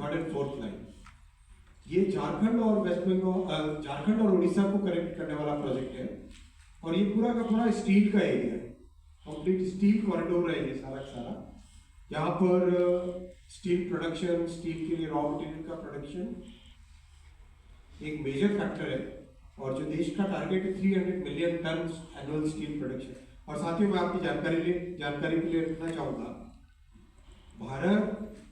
Third and fourth line. ये झारखंड और waste Bengal, Jharkhand और उड़ीसा को कनेक्ट करने वाला प्रोजेक्ट है और ये पूरा का पूरा स्टील का एरिया है, कंप्लीट स्टील कॉरिडोर है ये सारा का सारा। यहाँ पर स्टील प्रोडक्शन, स्टील के लिए रॉ मटेरियल का प्रोडक्शन एक मेजर फैक्टर है और जो देश का टारगेट है 300 million ton annual steel production. और साथियों मैं आपकी जानकारी के लिए रखना चाहूँगा, भारत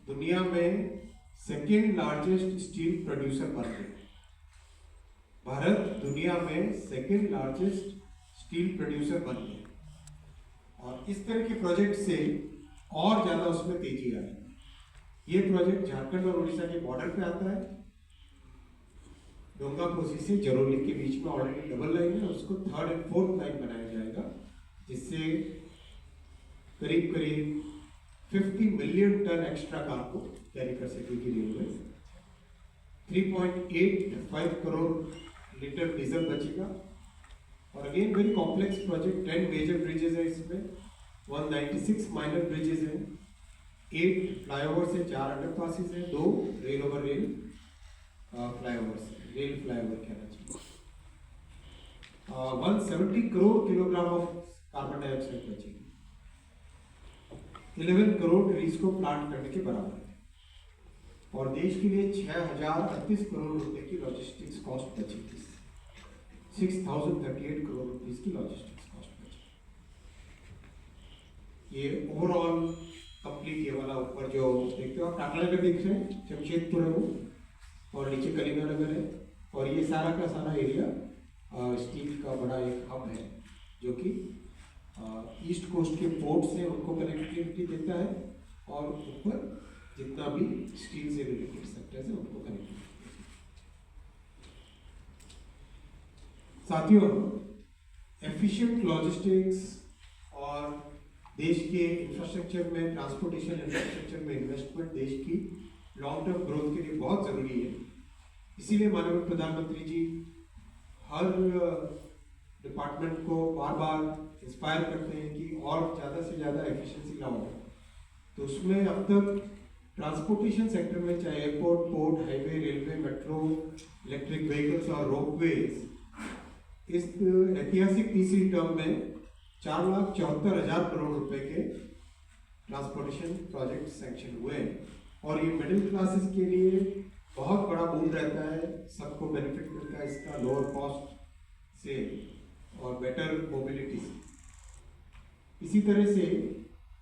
दुनिया में सेकेंड लार्जेस्ट स्टील प्रोड्यूसर बन गया। भारत दुनिया में सेकेंड लार्जेस्ट स्टील प्रोड्यूसर बन गया और इस तरह के प्रोजेक्ट से और ज़्यादा उसमें तेजी आई। ये प्रोजेक्ट झारखंड और उड़ीसा के बॉर्डर पे आता है, डोंगापोसी से जरोली के बीच में ऑलरेडी डबल लाइन है, उसको थर्ड एंड फोर्थ लाइन बनाया जाएगा जिससे करीब करीब 50 million ton extra cargo carry कर सकेगी रेलवे। 3.85 करोड़ लीटर डीजल बचेगा और again very complex project. 10 major bridges है इसमें, 196 माइनर ब्रिजेस हैं, 8 फ्लाईओवर्स है, 4 अंडरपासेस है, 2 rail over rail flyovers, rail flyover कहना चाहिए। 170 crore kilogram of carbon dioxide बचेगी, 11 करोड़ ट्रीज को प्लांट करने के बराबर है और देश के लिए 6038 करोड़ रुपए की लॉजिस्टिक्स कॉस्ट बचेगी। 6038 करोड़ रुपीस की लॉजिस्टिक्स कॉस्ट बचेगी। ये ओवरऑल कंप्लीट ये वाला ऊपर जो देखते हो आप टाटा नगर देख रहे हैं, जमशेदपुर है वो और नीचे कलिंगा नगर है और ये सारा का सारा एरिया स्टील का बड़ा एक हब है जो कि ईस्ट कोस्ट के पोर्ट से उनको कनेक्टिविटी देता है और ऊपर जितना भी स्टील से रिलेटेड सेक्टर्स है उनको कनेक्टिविटी देता है। साथियों, एफिशिएंट लॉजिस्टिक्स और देश के इंफ्रास्ट्रक्चर में, ट्रांसपोर्टेशन इंफ्रास्ट्रक्चर में इन्वेस्टमेंट देश की लॉन्ग टर्म ग्रोथ के लिए बहुत ज़रूरी है। इसीलिए माननीय प्रधानमंत्री जी हर डिपार्टमेंट को बार बार इंस्पायर करते हैं कि और ज़्यादा से ज़्यादा एफिशिएंसी लाओ। तो उसमें अब तक ट्रांसपोर्टेशन सेक्टर में चाहे airport, port, highway, railway, metro, electric vehicles और रोपवेज, इस ऐतिहासिक तीसरी टर्म में 4,74,000 करोड़ रुपए के ट्रांसपोर्टेशन प्रोजेक्ट सैंक्शन हुए और ये मिडिल क्लासेस के लिए बहुत बड़ा बूम रहता है, सबको बेनिफिट मिलता है इसका, लोअर कॉस्ट से और बेटर मोबिलिटी से। इसी तरह से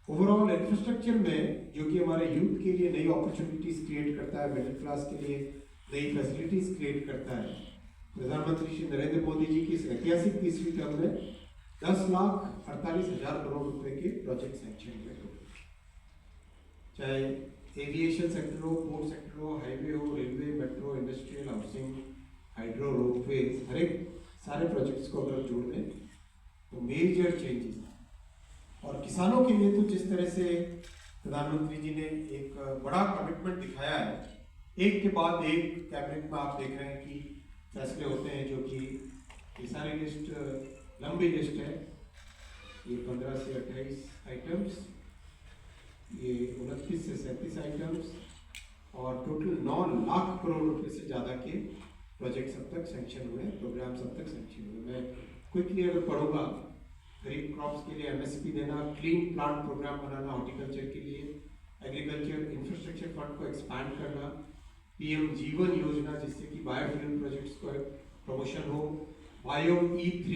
ओवरऑल इंफ्रास्ट्रक्चर में जो कि हमारे यूथ के लिए नई अपॉर्चुनिटीज क्रिएट करता है, मिडिल क्लास के लिए नई फैसिलिटीज क्रिएट करता है। प्रधानमंत्री श्री नरेंद्र मोदी जी की इस ऐतिहासिक तीसरी टर्म में 10,48,000 करोड़ रुपए के प्रोजेक्ट सैंक्शन हुए, चाहे एविएशन सेक्टर हो, पोर्ट सेक्टर हो, हाईवे हो, railway, metro, industrial, housing, hydro, ropeways, हर एक सारे प्रोजेक्ट्स को अगर जोड़ दें तो मेजर चेंजेस। और किसानों के लिए तो जिस तरह से प्रधानमंत्री जी ने एक बड़ा कमिटमेंट दिखाया है, एक के बाद एक कैबिनेट में आप देख रहे हैं कि फैसले होते हैं, जो कि ये सारी लिस्ट लंबी लिस्ट है, ये 15 से 28 आइटम्स, ये 29 से 37 आइटम्स और टोटल 9 लाख करोड़ रुपए से ज़्यादा के प्रोजेक्ट्स अब तक सैंक्शन हुए, प्रोग्राम्स अब तक सैंक्शन हुए। मैं क्विकली अगर पढ़ूंगा, खरीफ क्रॉप्स के लिए एमएसपी देना, क्लीन प्लांट प्रोग्राम बनाना हॉर्टिकल्चर के लिए, एग्रीकल्चर इंफ्रास्ट्रक्चर फंड को एक्सपैंड करना, पीएम जीवन योजना जिससे कि बायोफ्यूल प्रोजेक्ट्स को प्रमोशन हो, बायो E3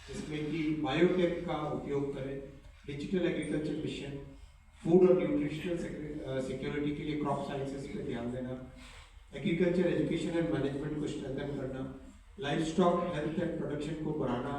जिसमें कि बायोटेक का उपयोग करें, डिजिटल एग्रीकल्चर मिशन, फूड और न्यूट्रिशनल सिक्योरिटी के लिए क्रॉप साइंसेस पे ध्यान देना, एग्रीकल्चर एजुकेशन एंड मैनेजमेंट को स्ट्रेंथन करना, life stock health and production को बढ़ाना,